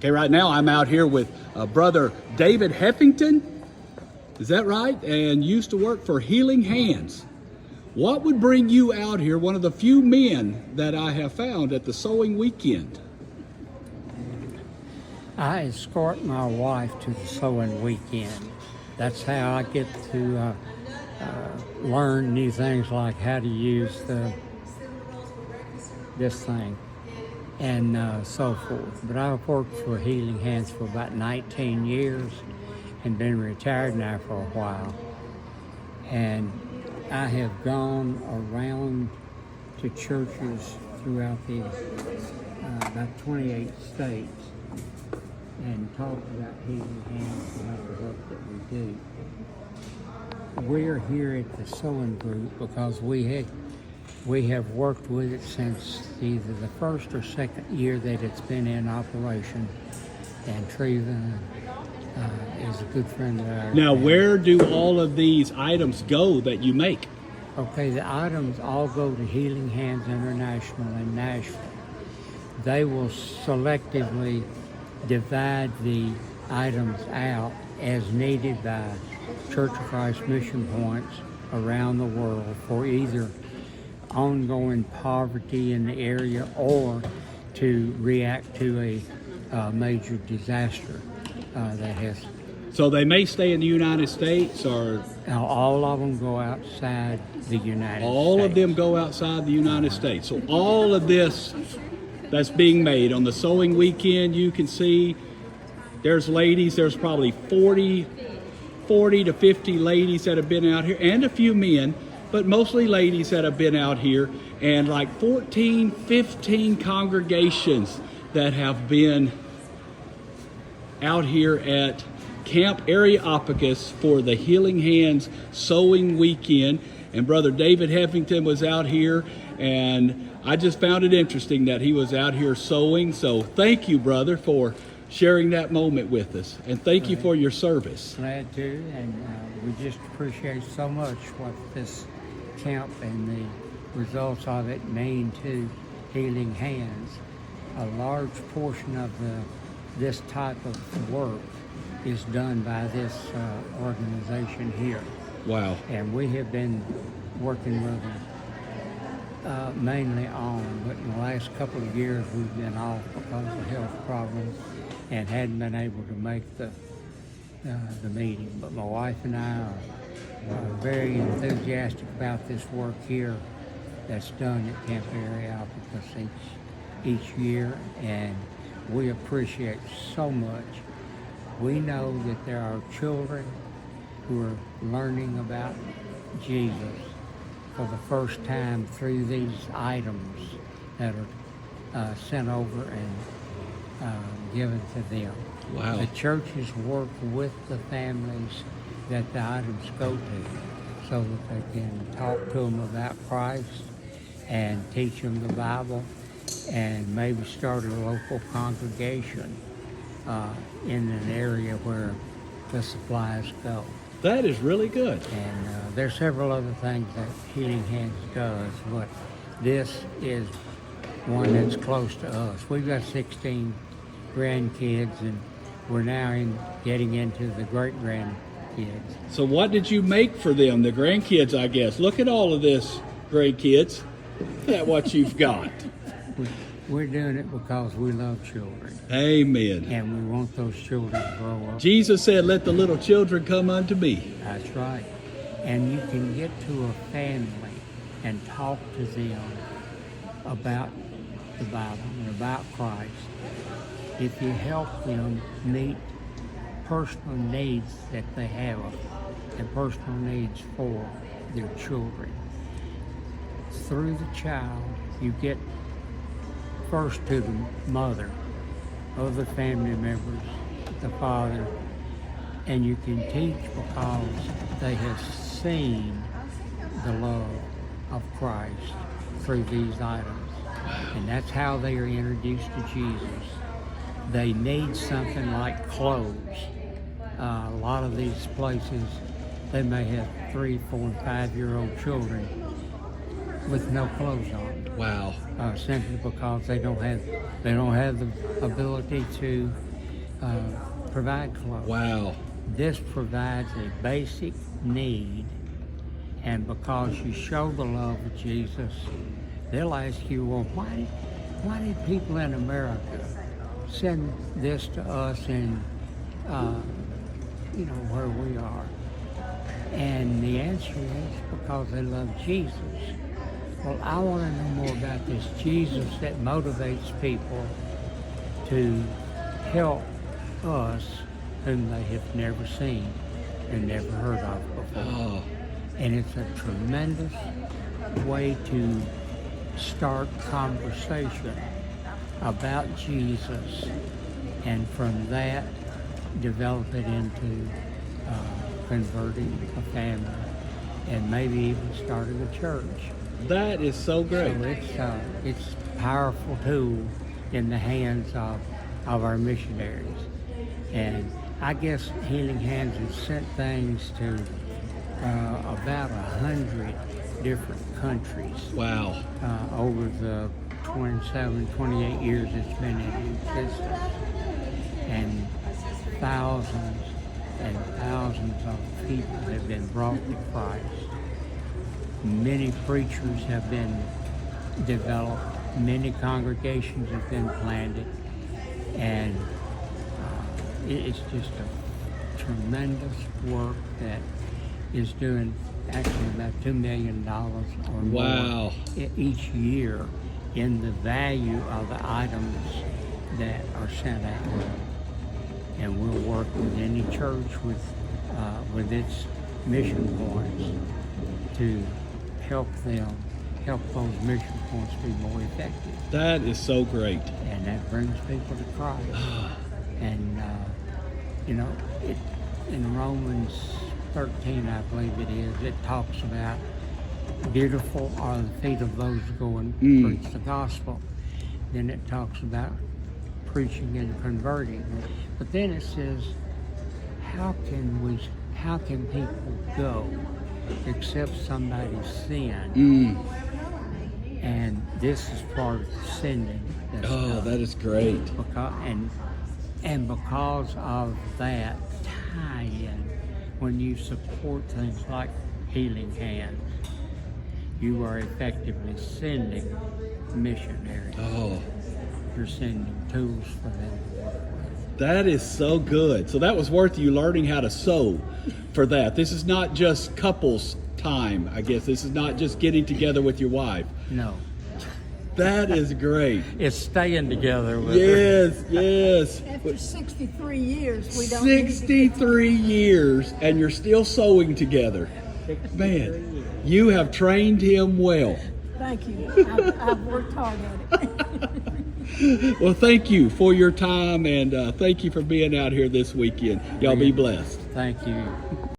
Okay, right now I'm out here with Brother David Heffington. Is that right? And used to work for Healing Hands. What would bring you out here, one of the few men that I have found at the sewing weekend? I escort my wife to the sewing weekend. That's how I get to learn new things like how to use this thing and so forth. But I've worked for Healing Hands for about 19 years and been retired now for a while. And I have gone around to churches throughout the about 28 states and talked about Healing Hands and the work that we do. We're here at the sewing group because we have worked with it since either the first or second year that it's been in operation, and Treva is a good friend of ours. Now, where do all of these items go that you make? Okay, the items all go to Healing Hands International in Nashville. They will selectively divide the items out as needed by Church of Christ mission points around the world for either ongoing poverty in the area or to react to a major disaster that has. So they may stay in the United States, or All of them go outside the United States. all of them go outside the United States. So all of this that's being made on the sewing weekend, you can see there's ladies, there's probably 40 to 50 ladies that have been out here, and a few men, but mostly ladies that have been out here, and like 14, 15 congregations that have been out here at Camp Areopagus for the Healing Hands Sewing Weekend. And Brother David Heffington was out here, and I just found it interesting that he was out here sewing. So thank you, brother, for sharing that moment with us, and thank you for your service. Glad to, and we just appreciate so much what this camp and the results of it mean to Healing Hands. A large portion of this type of work is done by this organization here. Wow. And we have been working with them mainly on, but in the last couple of years we've been off because of health problems and hadn't been able to make the meeting. But my wife and I are very enthusiastic about this work here that's done at Camp Areopagus each year, and we appreciate so much. We know that there are children who are learning about Jesus for the first time through these items that are sent over and given to them. Wow. The churches work with the families that the items go to so that they can talk to them about Christ and teach them the Bible and maybe start a local congregation in an area where the supplies go. That is really good. And there's several other things that Healing Hands does, but this is one that's close to us. We've got 16 grandkids, and we're now getting into the great-grandkids. So what did you make for them, the grandkids, I guess? Look at all of this, grandkids. Look at what you've got. We're doing it because we love children. Amen. And we want those children to grow up. Jesus said, let the little children come unto me. That's right. And you can get to a family and talk to them about the Bible and about Christ if you help them meet personal needs that they have and personal needs for their children. Through the child, you get first to the mother, other family members, the father, and you can teach because they have seen the love of Christ through these items. And that's how they are introduced to Jesus. They need something like clothes. A lot of these places, they may have 3, 4, and 5-year-old children with no clothes on. Wow. Simply because they don't have the ability to provide clothes. Wow. This provides a basic need, and because you show the love of Jesus, they'll ask you, well, why did people in America send this to us in, where we are? And the answer is because they love Jesus. Well, I want to know more about this Jesus that motivates people to help us whom they have never seen and never heard of before. Oh, And it's a tremendous way to start conversation about Jesus, and from that develop it into converting a family and maybe even starting a church. that is so great. So it's a powerful tool in the hands of our missionaries. And I guess Healing Hands has sent things to about 100 different countries Wow. over the 28 years it's been in existence. And thousands and thousands of people have been brought to Christ. Many preachers have been developed, many congregations have been planted, and it's just a tremendous work that is doing actually about $2 million or more Wow. each year in the value of the items that are sent out. And we'll work with any church with its mission points to help those mission points be more effective. That is so great. And that brings people to Christ. And, in Romans 13, I believe it is, it talks about beautiful are the feet of those who go and preach the gospel. Then it talks about preaching and converting. But then it says, how can people go except somebody sin? And this is part of the sending. Oh, that is great. And because of that tie-in, when you support things like Healing Hands, you are effectively sending missionaries. Oh, You're sending tools for them to work with. that is so good. So that was worth you learning how to sew for that. This is not just couples time, I guess. This is not just getting together with your wife. No. That is great. It's staying together with her. Yes. After 63 years, we don't need to 63 years and you're still sewing together. Man, you have trained him well. Thank you. I've worked hard at it. Well, thank you for your time and thank you for being out here this weekend. Y'all be blessed. Thank you.